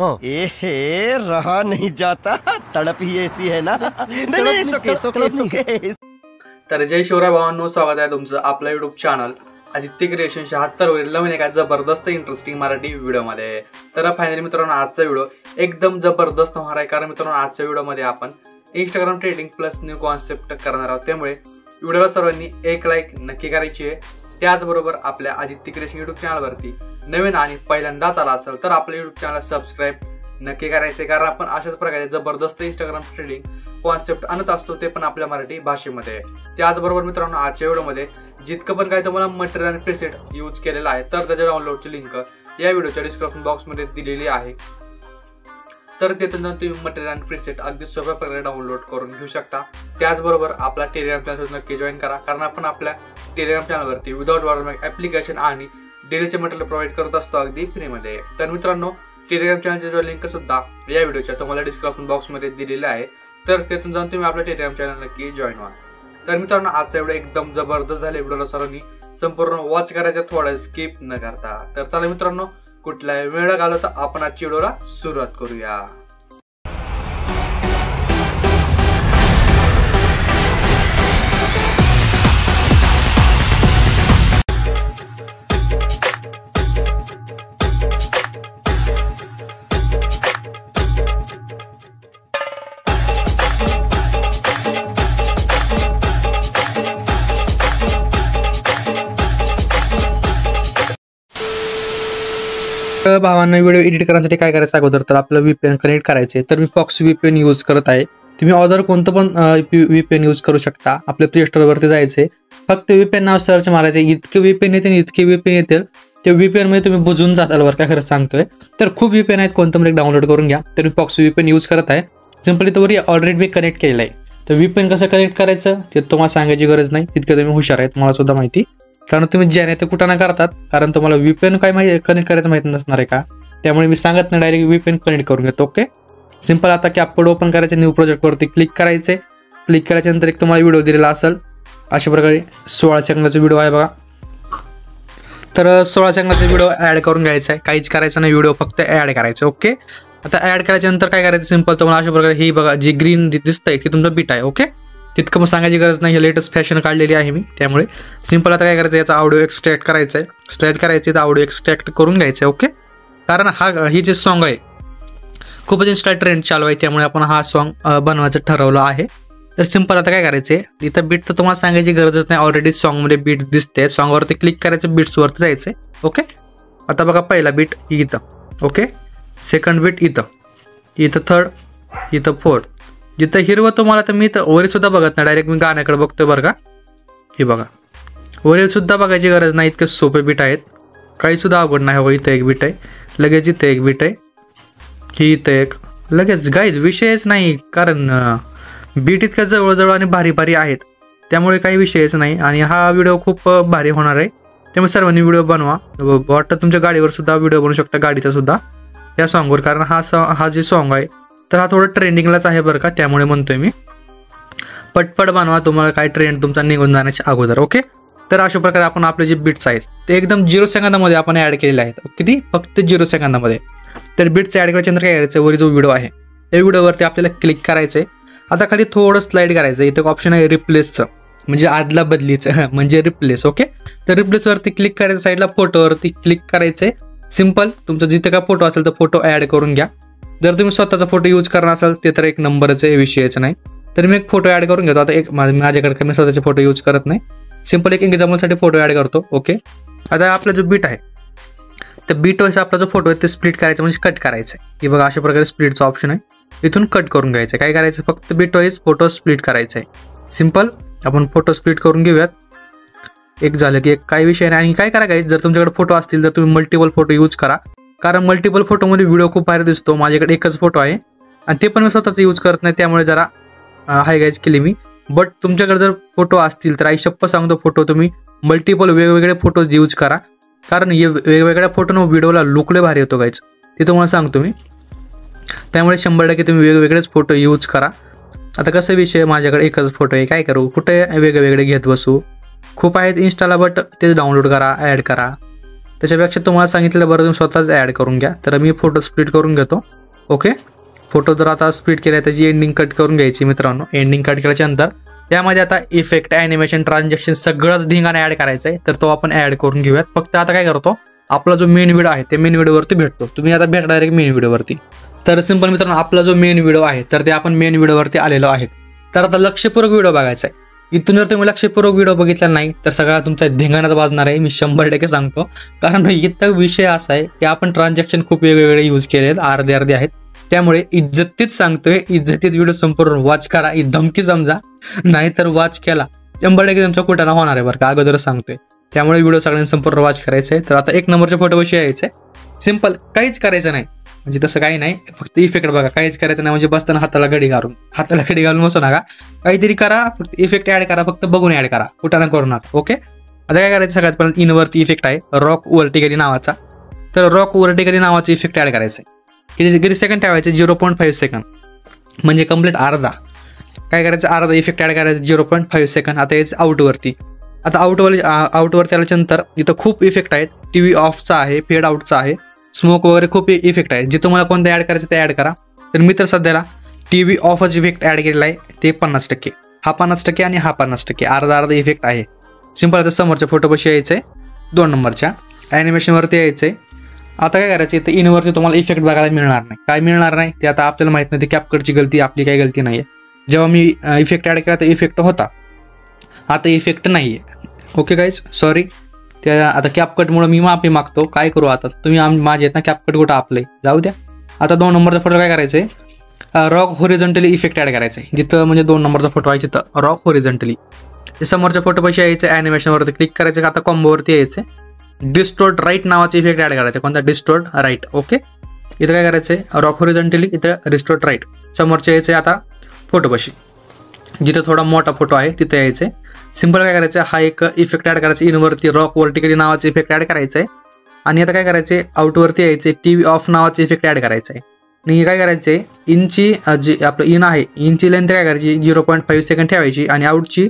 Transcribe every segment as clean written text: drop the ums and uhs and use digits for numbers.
ए रहा नहीं जाता, तड़प ही ऐसी है ना। नहीं सुके। तर जय शिवराय भावांनो, स्वागत आहे तुमचं आपल्या युट्यूब चॅनल आदित्य क्रिएशन 76 वरील नवीन एका जबरदस्त इंटरेस्टिंग मराठी व्हिडिओमध्ये। तर फायनली मित्रांनो, आजचा व्हिडिओ एकदम जबरदस्त होणार आहे, कारण मित्रांनो आजच्या व्हिडिओमध्ये आपण Instagram trading plus new concept करणार आहोत। त्यामुळे व्हिडिओला सर्वांनी एक लाईक नक्की करायची आहे। त्याचबरोबर आपल्या आदित्य क्रिएशन युट्यूब चॅनलवरती नवीन आणि पहिल्यांदाच आला असेल तर आपल्या युट्यूब चॅनल सबस्क्राईब नक्की करायचे, कारण आपण अशाच प्रकारे जबरदस्त इंस्टाग्राम ट्रेडिंग कॉन्सेप्ट आणत असतो, ते पण आपल्या मराठी भाषेमध्ये। त्याचबरोबर मित्रांनो, आजच्या व्हिडिओमध्ये जितकं पण काय तुम्हाला मटेरियल आणि प्रीसेट यूज केलेला आहे तर त्याच्या डाउनलोडची लिंक या व्हिडिओच्या डिस्क्रिप्शन बॉक्समध्ये दिलेली आहे। तर तिथून जाऊन तुम्ही मटेरियल आणि प्रीसेट अगदी सोप्या प्रकारे डाउनलोड करून घेऊ शकता। त्याचबरोबर आपला टेलिग्राम चॅनल नक्की जॉईन करा, कारण आपण आपल्या टेलिग्राम चॅनलवरती विदाउट वॉटरमार्क ॲप्लिकेशन आणि डेलीचे मटेरियल प्रोव्हाइड करत असतो अगदी फ्रीमध्ये। तर मित्रांनो, टेलिग्राम चॅनलची लिंक सुद्धा या व्हिडिओच्या तुम्हाला डिस्क्रिप्शन बॉक्समध्ये दिलेली आहे, तर तिथून जाऊन तुम्ही आपल्या टेलिग्राम चॅनल नक्की जॉईन व्हा। तर मित्रांनो, आजचा व्हिडिओ एकदम जबरदस्त झाले, व्हिडिओला सर्वांनी संपूर्ण वॉच करायचं, थोडं स्किप न करता। तर चला मित्रांनो, कुठलाही वेळ घालवता आपण आजच्या व्हिडिओला सुरुवात करूया। भावांना व्हिडिओ एडिट करण्यासाठी काय करायचं, अगोदर तर आपलं VPN कनेक्ट करायचे। तर मी फॉक्स VPN यूज करत आहे, तुम्ही अदर कोणतं पण VPN यूज करू शकता। आपल्या प्ले स्टोअरवरती जायचे, फक्त VPN नाव सर्च मारायचे, इतके VPN येतील इतके VPN येतील, ते VPN मध्ये तुम्ही बुजून जाताल बरं का, खरं सांगतोय। तर खूप VPN आहेत, कोणतं पण एक डाउनलोड करून घ्या। तर मी फॉक्स VPN यूज करत आहे, सिंपली तोवर ऑलरेडी मी कनेक्ट केलेलं आहे। तर VPN कसं कनेक्ट करायचं ते तुम्हाला सांगायची गरज नाही, तितकं तुम्ही हुशार आहेत, मला सुद्धा माहिती, कारण तुम्ही ज्याने ते कुठं ना करतात, कारण तुम्हाला VPN काय माहिती कनेक्ट करायचं माहिती नसणार आहे का, त्यामुळे मी सांगत नाही, डायरेक्ट VPN कनेक्ट करून घेतो। Okay, simple. आता कॅपकोड ओपन करायचे, न्यू प्रोजेक्टवरती क्लिक करायचे। क्लिक केल्याच्यानंतर एक तुम्हाला व्हिडिओ दिलेला असेल, अशा प्रकारे 16 सेकंदाचा व्हिडिओ आहे बघा। तर 16 सेकंदाचा व्हिडिओ ॲड करून घ्यायचा आहे, काहीच करायचं नाही, व्हिडिओ फक्त ॲड करायचं। ओके, आता ॲड केल्याच्यानंतर काय करायचं, सिंपल तुम्हाला अशा प्रकारे ही बघा जी ग्रीन दिसतंय ती तुमचं बीट आहे। ओके, तितकं मग सांगायची गरज नाही, हे लेटेस्ट फॅशन काढलेली आहे मी, त्यामुळे सिंपल आता काय करायचं, याचा ऑडिओ एक्सट्रॅक्ट करायचा आहे, स्लाइड करायचे, तर ऑडिओ एक्सट्रॅक्ट करून घ्यायचं आहे। ओके, कारण ही जे सॉन्ग आहे खूपच इन्स्टा ट्रेंड चालू आहे, त्यामुळे आपण हा सॉन्ग बनवायचं ठरवलं आहे। तर सिंपल आता काय करायचं आहे, इथं बीट तर तुम्हाला सांगायची गरजच नाही, ऑलरेडी सॉन्गमध्ये बीट दिसते, सॉन्गवरती क्लिक करायचं, बीट्सवरती जायचं आहे। ओके, आता बघा पहिला बीट इथं, ओके, सेकंड बीट इथं थर्ड, इथं फोर्थ, जिथं हिरवं तुम्हाला तर मी तर वरील सुद्धा बघत नाही, डायरेक्ट मी गाण्याकडे बघतोय बरं का। हे बघा, वरील सुद्धा बघायची गरज नाही, इतके सोपे बीट आहेत, काही सुद्धा अवघड नाही। हो, इथं एक बीट आहे, लगेच इथं एक बीट आहे, ही इथं एक, लगेच गाईज विषयच नाही, कारण बीट इतक्या जवळजवळ आणि भारी भारी आहेत, त्यामुळे काही विषयच नाही। आणि हा व्हिडिओ खूप भारी होणार आहे, त्यामुळे सर्वांनी व्हिडिओ बनवा। वाटतं तुमच्या गाडीवर सुद्धा व्हिडिओ बनवू शकता, गाडीचा सुद्धा या सॉन्गवर, कारण हा जे सॉन्ग आहे तर हा थोडं ट्रेंडिंगलाच आहे बरं का, त्यामुळे म्हणतोय मी पटपट बनवा, तुम्हाला काय ट्रेंड तुमचा निघून जाण्याच्या अगोदर। ओके, तर अशा प्रकारे आपण आपले जे बीट्स आहेत ते एकदम 0 सेकंदामध्ये आपण ॲड केलेले आहेत, किती, फक्त 0 सेकंदामध्ये। तर बीट्स ॲड करायच्यानंतर काय करायचं, वरी जो व्हिडिओ आहे त्या व्हिडिओवरती आपल्याला क्लिक करायचं आहे। आता खाली थोडं स्लाइड करायचं, इथं ऑप्शन आहे रिप्लेसचं, म्हणजे आदला बदलीचं म्हणजे रिप्लेस। ओके, तर रिप्लेसवरती क्लिक करायचं, साईडला फोटोवरती क्लिक करायचं आहे। सिंपल, तुमचा जिथे काय फोटो असेल तर फोटो ॲड करून घ्या। जर तुम्ही स्वतःचा फोटो यूज करणार असाल ते तर एक नंबरच आहे, विषयच नाही। तर मी एक फोटो ॲड करून घेतो, आता एक माझ्याकडे मी स्वतःचे फोटो यूज करत नाही, सिंपल एक एक्झाम्पलसाठी फोटो ॲड करतो। ओके, आता आपला जो बीट आहे तर बीट वाईज आपला जो फोटो आहे ते स्प्लिट करायचं, म्हणजे कट करायचं आहे। हे बघा, अशा प्रकारे स्प्लिटचा ऑप्शन आहे, इथून कट करून घ्यायचं आहे। काय करायचं, फक्त बीट वाईज फोटो स्प्लिट करायचं आहे। सिंपल, आपण फोटो स्प्लिट करून घेऊयात, एक झालं की एक, काही विषय नाही। आणि काय करा गाईज, जर तुमच्याकडे फोटो असतील तर तुम्ही मल्टिपल फोटो यूज करा, कारण मल्टिपल फोटोमध्ये व्हिडिओ खूप भारी दिसतो। माझ्याकडे एकच फोटो आहे आणि ते पण मी स्वतःचा यूज करत नाही, त्यामुळे जरा हाय गाईज केली मी। बट तुमच्याकडे जर फोटो असतील तर आई शप्पथ सांगतो, फोटो तुम्ही मल्टिपल वेगवेगळे फोटो यूज करा, कारण हे वेगवेगळ्या फोटोनं व्हिडिओला लुक लय भारी येतो गाईज, ते तुम्हाला सांगतो मी। त्यामुळे 100% तुम्ही वेगवेगळेच फोटो यूज करा। आता कसं विषय, माझ्याकडे एकच फोटो आहे, काय करू, कुठे वेगवेगळे घेत बसू, खूप आहेत इंस्टाला, बट तेच डाउनलोड करा, ॲड करा, त्याच्यापेक्षा तुम्हाला सांगितलेलं बरं तुम्ही स्वतःच ॲड करून घ्या. तर मी फोटो स्प्लिट करून घेतो. ओके, फोटो जर आता स्प्लिट केला त्याची एंडिंग कट करून घ्यायची मित्रांनो. एंडिंग कट केल्याच्या नंतर त्यामध्ये आता इफेक्ट, ॲनिमेशन, ट्रान्झॅक्शन सगळंच धिंगाने ॲड करायचं आहे. तर तो आपण ॲड करून घेऊयात. फक्त आता काय करतो, आपला जो मेन व्हिडिओ आहे ते मेन व्हिडिओवरती भेटतो. तुम्ही आता भेटा डायरेक्ट मेन व्हिडिओवरती. तर सिंपल मित्रांनो, आपला जो मेन व्हिडिओ आहे तर ते आपण मेन व्हिडिओवरती आलेलो आहे. तर आता लक्षपूर्वक व्हिडिओ बघायचा आहे. इथून जर तुम्ही लक्षपूर्वक व्हिडिओ बघितला नाही तर सगळा तुमचा धिंगाणाच वाजणार आहे, मी 100% सांगतो. कारण इथं विषय असा आहे की आपण ट्रान्झॅक्शन खूप वेगवेगळे यूज केले आहेत, अर्धे आहेत. त्यामुळे इज्जतीत सांगतोय, इज्जतीत व्हिडिओ संपूर्ण वॉच करा. ही धमकी समजा, नाहीतर वॉच केला 100% तुमचा कुटाणा होणार आहे बरं का, अगोदरच सांगतोय. त्यामुळे व्हिडिओ सगळ्यांनी संपूर्ण वॉच करायचं आहे. तर आता 1 नंबरच्या फोटोपाशी यायचं आहे. सिंपल, काहीच करायचं नाही, म्हणजे तसं काही नाही, फक्त इफेक्ट बघा. काहीच करायचं नाही म्हणजे बसताना हाताला घडी घालून बसू नका, काहीतरी करा. फक्त इफेक्ट ॲड करा, फक्त बघून ॲड करा, कुटाणा करू नका. ओके, आता काय करायचं, सगळ्यात पहिल्यांदा इनवरती इफेक्ट आहे रॉक व्हर्टिकली नावाचा. तर रॉक व्हर्टिकली नावाचा इफेक्ट ॲड करायचं आहे. किती सेकंड ठेवायचे, 0.5 सेकंड, म्हणजे कंप्लीट अर्धा. काय करायचं, अर्धा इफेक्ट ॲड करायचं 0.5 सेकंड. आता यायचं आउटवरती. आता आउटवरती आल्याच्यानंतर इथं खूप इफेक्ट आहेत. TV ऑफचा आहे, फेड आउटचा आहे, स्मोक वगैरे खूप इफेक्ट आहे. जे तुम्हाला कोणतं ॲड करायचं ते ॲड करा. तर मी तर सध्याला TV ऑफच इफेक्ट ॲड केलेला आहे, ते 50%, हा 50% आणि हा 50%, अर्धा इफेक्ट आहे. सिंपल. आता समोरच्या फोटोपाशी यायचं आहे 2 नंबरच्या ॲनिमेशनवरती यायचं आहे. आता काय करायचं, इथं इनवरती तुम्हाला इफेक्ट बघायला मिळणार नाही. काय मिळणार नाही ते आता आपल्याला माहीत नाही, ते कॅपकटची गलती, आपली काही गलती नाही आहे. जेव्हा मी इफेक्ट ॲड केला तर इफेक्ट होता, आता इफेक्ट नाही आहे. Okay guys, sorry. त्या आता कॅपकटमुळे मी माफी मागतो. काय करू आता, तुम्ही माझे आहेत ना, कॅपकट कुठं आपले जाऊ द्या. आता 2 नंबरचा फोटो काय करायचं आहे, रॉक होरिझॉन्टली इफेक्ट ॲड करायचं आहे. जिथं म्हणजे 2 नंबरचा फोटो आहे तिथं रॉक होरिझॉन्टली. ते समोरच्या फोटोपाशी यायचं, ॲनिमेशनवरती क्लिक करायचं. आता कॉम्बोवरती यायचं, डिस्टोर्ट राईट नावाचा इफेक्ट ॲड करायचा. कोणता, डिस्टोर्ट राईट. ओके, इथं काय करायचं आहे, रॉक होरिझॉन्टली, इथं डिस्टोर्ट राईट. समोरच्या यायचं आता फोटोपाशी, जिथं थोडा मोठा फोटो आहे तिथं यायचं आहे. सिंपल काय करायचं, हा एक इफेक्ट ॲड करायचा इनवरती, रॉक व्हर्टिकली नावाचा इफेक्ट ॲड करायचं आहे. आणि आता काय करायचं आहे, आउटवरती यायचं, TV ऑफ नावाचा इफेक्ट ॲड करायचं आहे. आणि काय करायचं आहे, इनची जी आपलं इन आहे, इनची लेंथ काय करायची 0.5 सेकंड ठेवायची आणि आउटची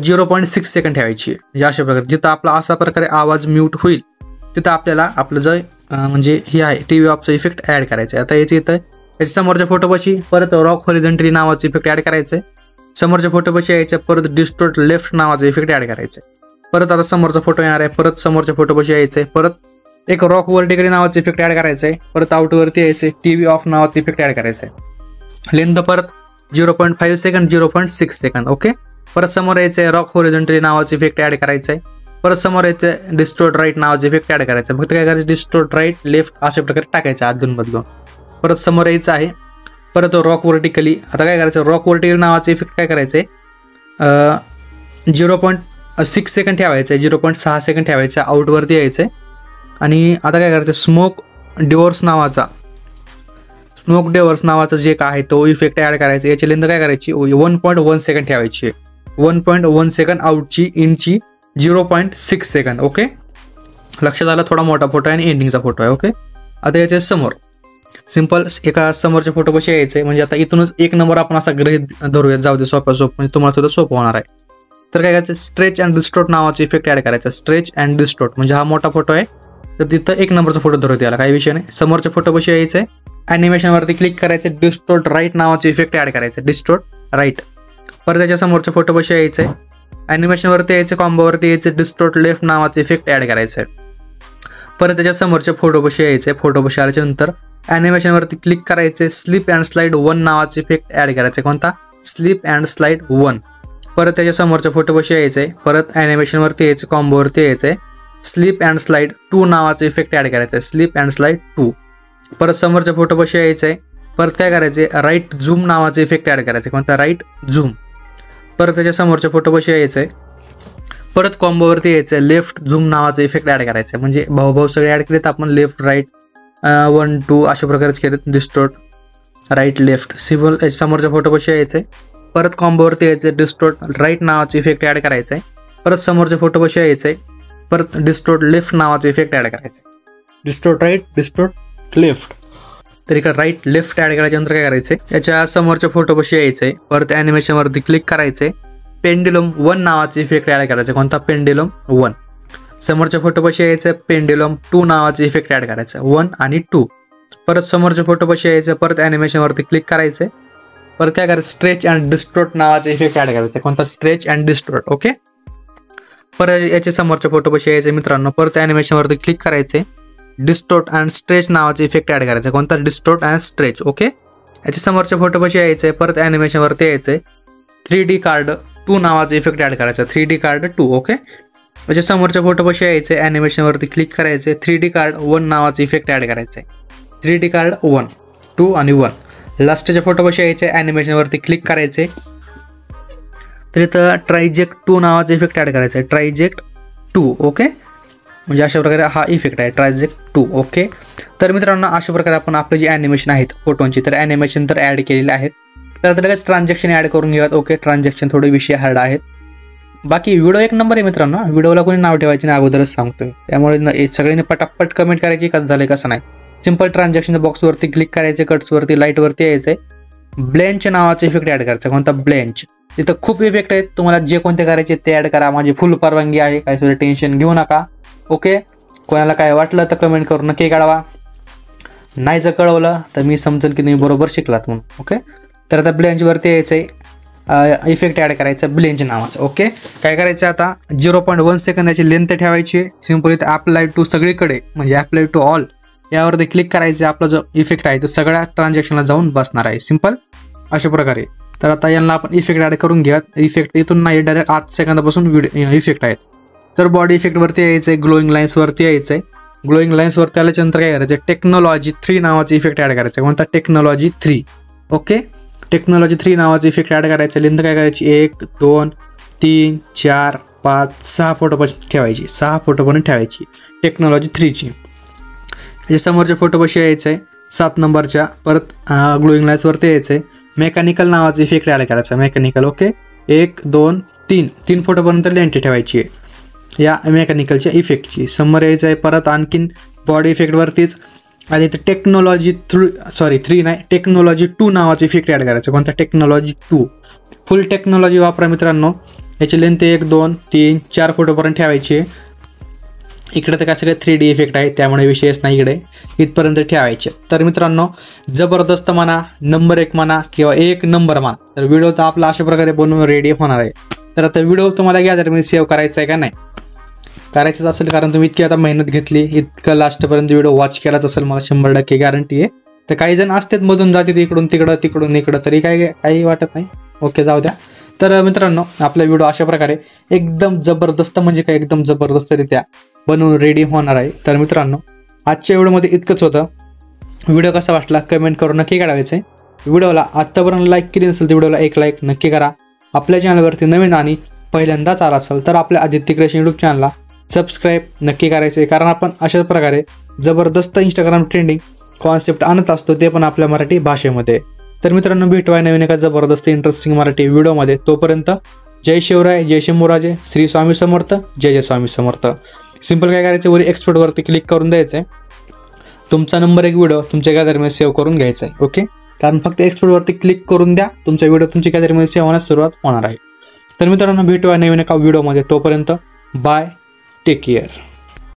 0.6 सेकंड ठेवायची. म्हणजे अशा प्रकारे जिथं आपला असा प्रकारे आवाज म्यूट होईल तिथं आपल्याला आपलं जे म्हणजे हे आहे TV ऑफचा इफेक्ट ॲड करायचं आहे. आता याची इथं याच्या समोरच्या फोटोपाशी परत रॉक हॉरिझॉन्टली नावाचं इफेक्ट ॲड करायचं आहे. समोरच्या फोटोपाशी यायचं, परत डिस्टोर्ट लेफ्ट नावाचं इफेक्ट ॲड करायचं आहे. परत आता समोरचा फोटो येणार आहे, परत समोरच्या फोटोपाशी यायचं आहे, परत एक रॉक व्हर्टिकली नावाचं इफेक्ट ॲड करायचं आहे. परत आउटवरती यायचं, TV ऑफ नावाचं इफेक्ट ॲड करायचं आहे. लेंथ परत 0.5 सेकंड, 0.6 सेकंड. ओके, परत समोर यायचं आहे, रॉक हॉरिझॉन्टली नावाचं इफेक्ट ॲड करायचं आहे. परत समोर यायचं, डिस्टोर्ट राईट नावाचं इफेक्ट ॲड करायचं. फक्त काय करायचं, डिस्टोर्ट राईट लेफ्ट अशा प्रकारे टाकायचं अदलून बदलून. परत समोर यायचं आहे, परत रॉक व्हर्टिकली. आता काय करायचं, रॉक व्हर्टिकली नावाचं इफेक्ट काय करायचं आहे, 0.6 सेकंड ठेवायचं आहे, 0.6 सेकंड ठेवायचं. आउटवरती यायचं आहे. आणि आता काय करायचं, स्मोक डिवोर्स नावाचा जे काय आहे तो इफेक्ट ॲड करायचा. याची लेंथ काय करायची, 1.1 सेकंड ठेवायची आहे. 1.1 सेकंड, आउटची इनची 0.6 सेकंड. ओके, लक्षात आलं. थोडा मोठा फोटो आहे आणि एंडिंगचा फोटो आहे. ओके, आता याच्या समोर सिंपल एका समोरच्या फोटोपाशी यायचं आहे. म्हणजे आता इथूनच 1 नंबर आपण असा गृहीत धरूयात, जाऊ दे, सोपं म्हणजे तुम्हाला थोडं सोपं होणार आहे. तर काय करायचं, स्ट्रेच अँड डिस्टोर्ट नावाचा इफेक्ट ॲड करायचा. स्ट्रेच अँड डिस्टोर्ट म्हणजे हा मोठा फोटो आहे, तर तिथं 1 नंबरचा फोटो धरत याला काही विषय नाही. समोरच्या फोटोपाशी यायचं आहे, ॲनिमेशनवरती क्लिक करायचं, डिस्टोर्ट राईट नावाचे इफेक्ट ॲड करायचं, डिस्टोर्ट राईट. परत त्याच्या समोरच्या फोटोपाशी यायचं आहे, ॲनिमेशनवरती यायचं, कॉम्बोवरती यायचं, डिस्टोर्ट लेफ्ट नावाचं इफेक्ट ॲड करायचं आहे. परत त्याच्या समोरच्या फोटोपाशी यायचं आहे. फोटोपाशी आल्याच्या नंतर ॲनिमेशनवरती क्लिक करायचे, स्लिप अँड स्लाईड 1 नावाचे इफेक्ट ॲड करायचे. कोणता, स्लिप अँड स्लाईड 1. परत त्याच्या समोरच्या फोटोपाशी यायचं आहे, परत ॲनिमेशनवरती यायचं, कॉम्बोवरती यायचं आहे, स्लिप अँड स्लाईड 2 नावाचं इफेक्ट ॲड करायचं आहे, स्लिप अँड स्लाईड 2. परत समोरच्या फोटोपाशी यायचं आहे, परत काय करायचे, राईट झूम नावाचं इफेक्ट ॲड करायचं. कोणता, राईट झूम. परत त्याच्या समोरच्या फोटोपाशी यायचं आहे, परत कॉम्बोवरती यायचं आहे, लेफ्ट झूम नावाचं इफेक्ट ॲड करायचं आहे. म्हणजे भाऊ सगळे ॲड केलेत आपण, लेफ्ट राईट 1 2 अशा प्रकारेच केलेत, डिस्टोर्ट राईट लेफ्ट. सिम्पल समोरच्या फोटोपाशी यायचं आहे, परत कॉम्बोवरती यायचं आहे, डिस्टोर्ट राईट नावाचं इफेक्ट ॲड करायचं आहे. परत समोरच्या फोटोपाशी यायचं आहे, परत डिस्टोर्ट लेफ्ट नावाचं इफेक्ट ॲड करायचं आहे, डिस्टोर्ट राईट डिस्टोर्ट लेफ्ट. तर इकडे राईट लेफ्ट ॲड करायच्यानंतर काय करायचं आहे, याच्या समोरच्या फोटोपाशी यायचं आहे, परत ॲनिमेशनवरती क्लिक करायचं आहे, पेंड्युलम 1 नावाचं इफेक्ट ॲड करायचं. कोणता, पेंड्युलम 1. समोरच्या फोटोपाशी यायचं पेंड्युलम 2 नावाचं इफेक्ट ॲड करायचं 1 आणि 2. परत समोरच्या फोटोपाशी यायचं, परत ॲनिमेशनवरती क्लिक करायचं, परत काय करायचं स्ट्रेच अँड डिस्टोर्ट नावाचा इफेक्ट ॲड करायचा. कोणता? Stretch and distort. ओके. परत याच्या समोरच्या फोटोपाशी यायचं मित्रांनो, परत ॲनिमेशनवरती क्लिक करायचे, डिस्टोर्ट अँड स्ट्रेच नावाचा इफेक्ट ॲड करायचा. कोणता? Distort and stretch. ओके. याच्या समोरच्या फोटोपाशी यायचं, परत ॲनिमेशनवरती यायचं, 3D कार्ड 2 नावाचा इफेक्ट ॲड करायचा 3D कार्ड 2. ओके. याच्या समोरच्या फोटोपाशी यायचं, ॲनिमेशनवरती क्लिक करायचे, 3D कार्ड 1 नावाचा इफेक्ट ॲड करायचा आहे. 3D कार्ड 1, 2 आणि 1. लास्टच्या फोटोपाशी यायचे, ॲनिमेशनवरती क्लिक करायचे, तर इथं ट्रायजेक्ट 2 नावाचा इफेक्ट ॲड करायचा आहे. ट्रायजेक्ट 2. ओके. म्हणजे अशा प्रकारे हा इफेक्ट आहे ट्रायजेक्ट 2. ओके. तर मित्रांनो अशा प्रकारे आपण आपले जे ॲनिमेशन आहेत फोटोंची तर ॲनिमेशन तर ॲड केलेले आहेत. तर आता लगेच ट्रान्झॅक्शन ॲड करून घेऊयात. ओके. ट्रान्झॅक्शन थोडे विषय हार्ड आहेत. बाकी व्हिडिओ एक नंबर आहे मित्रांनो. व्हिडिओला कोणी नाव ठेवायचे नाही अगोदरच सांगतोय. त्यामुळे सगळ्यांनी पटापट कमेंट करायची कसं झालं कसं नाही. सिंपल ट्रान्झॅक्शनच्या बॉक्सवरती क्लिक करायचे, कट्सवरती लाईटवरती यायचं आहे, ब्लेंच नावाचा इफेक्ट ॲड करायचा. कोणता? ब्लेंच. तिथं खूप इफेक्ट आहेत, तुम्हाला जे कोणते करायचे ते ॲड करा. माझी फुल परवानगी आहे, काही सुद्धा टेन्शन घेऊ नका. ओके. कोणाला काय वाटलं तर कमेंट करून नक्की कळवा. नाही जर कळवलं तर मी समजेल की तुम्ही बरोबर शिकलात म्हणून. ओके. तर आता ब्लेंचवरती यायचं आहे, इफेक्ट ॲड करायचा ब्लेंच नावाचं. ओके. काय करायचं आता 0.1 सेकंद याची लेंथ ठेवायची. सिम्पल इथं अप्लाय टू सगळीकडे म्हणजे अप्लाय टू ऑल यावरती क्लिक करायचं. आपला जो इफेक्ट आहे तो सगळ्या ट्रान्झॅक्शनला जाऊन बसणार आहे. सिम्पल अशा प्रकारे. तर आता यांना आपण इफेक्ट ॲड करून घ्या. इफेक्ट इथून नाही, डायरेक्ट 8 सेकंदापासून इफेक्ट आहेत. तर बॉडी इफेक्टवरती यायचं आहे, ग्लोईंग लाईन्सवरती यायचं आहे. ग्लोईंग लाईन्सवरती आल्याच्यानंतर काय करायचं, टेक्नॉलॉजी 3 नावाचा इफेक्ट ॲड करायचा. कोणता? टेक्नॉलॉजी 3. ओके. टेक्नॉलॉजी 3 नावाचा इफेक्ट ॲड करायचा. लेंथ काय करायची 1, 2, 3, 4, 5, 6 फोटोपाशी ठेवायची. 6 फोटोपर्यंत ठेवायची टेक्नॉलॉजी 3ची. याच्या समोरच्या फोटोपाशी यायचं आहे 7 नंबरच्या. परत ग्लोईंग लाईन्सवरती यायचं आहे, मेकॅनिकल नावाचा इफेक्ट ॲड करायचा. मेकॅनिकल. ओके. 1, 2, 3 फोटोपर्यंत लेंथ ठेवायची आहे या मेकॅनिकलच्या इफेक्टची. समोर यायचं आहे, परत आणखीन बॉडी इफेक्टवरतीच आणि इथं टेक्नॉलॉजी 3 नाही, टेक्नॉलॉजी 2 नावाचा इफेक्ट ॲड करायचा. कोणता? टेक्नॉलॉजी 2. फुल टेक्नॉलॉजी वापरा मित्रांनो. याची लेंथ 1, 2, 3, 4 फोटोपर्यंत ठेवायची आहे. इकडे तर काय सगळे 3D इफेक्ट आहे त्यामुळे विषयच नाही, इकडे इथपर्यंत ठेवायचे. तर मित्रांनो जबरदस्त म्हणा, नंबर 1 म्हणा किंवा 1 नंबर म्हणा, तर व्हिडिओ तर आपला अशा प्रकारे बनवून रेडी होणार आहे. तर आता व्हिडिओ तुम्हाला गॅलरीमध्ये सेव्ह करायचा आहे का नाही? करायचंच असेल, कारण तुम्ही इतकी आता मेहनत घेतली, इतकं लास्टपर्यंत व्हिडिओ वॉच केलाच असेल, मला 100% गॅरंटी आहे. तर काही जण असतात मधून जातात इकडून तिकडं तिकडून इकडं, तरी काही वाटत नाही. ओके, जाऊ द्या. तर मित्रांनो आपला व्हिडिओ अशा प्रकारे एकदम जबरदस्त म्हणजे काय एकदम जबरदस्तरित्या बनवून रेडी होणार आहे. तर मित्रांनो आजच्या व्हिडिओमध्ये इतकंच होतं. व्हिडिओ कसा वाटला कमेंट करून नक्की काढायचं आहे. व्हिडिओला आत्तापर्यंत लाईक केली नसेल तर व्हिडिओला एक लाईक नक्की करा. आपल्या चॅनलवरती नवीन आणि पहिल्यांदाच आला असेल तर आपल्या आदित्य क्रिएशन यूट्यूब चॅनलला सबस्क्राईब नक्की करायचं आहे, कारण आपण अशाच प्रकारे जबरदस्त इंस्टाग्राम ट्रेंडिंग कॉन्सेप्ट आणत असतो, ते पण आपल्या मराठी भाषेमध्ये. तर मित्रांनो भेटूया नवीन एका जबरदस्त इंटरेस्टिंग मराठी व्हिडिओमध्ये. तोपर्यंत जय शिवराय, जय शंभूराजे, श्री स्वामी समर्थ, जय जय स्वामी समर्थ. सिंपल काय करायचं, वरी एक्सपोर्टवरती क्लिक करून द्यायचं आहे. तुमचा नंबर 1 व्हिडिओ तुमच्या गॅलरीमध्ये सेव्ह करून घ्यायचा आहे. ओके, कारण फक्त एक्सपोर्टवरती क्लिक करून द्या, तुमचा व्हिडिओ तुमच्या गॅलरीमध्ये सेव्ह होण्यास सुरुवात होणार आहे. तर मित्रांनो भेटूया नवीन एका व्हिडिओमध्ये. तोपर्यंत बाय, टेक केअर.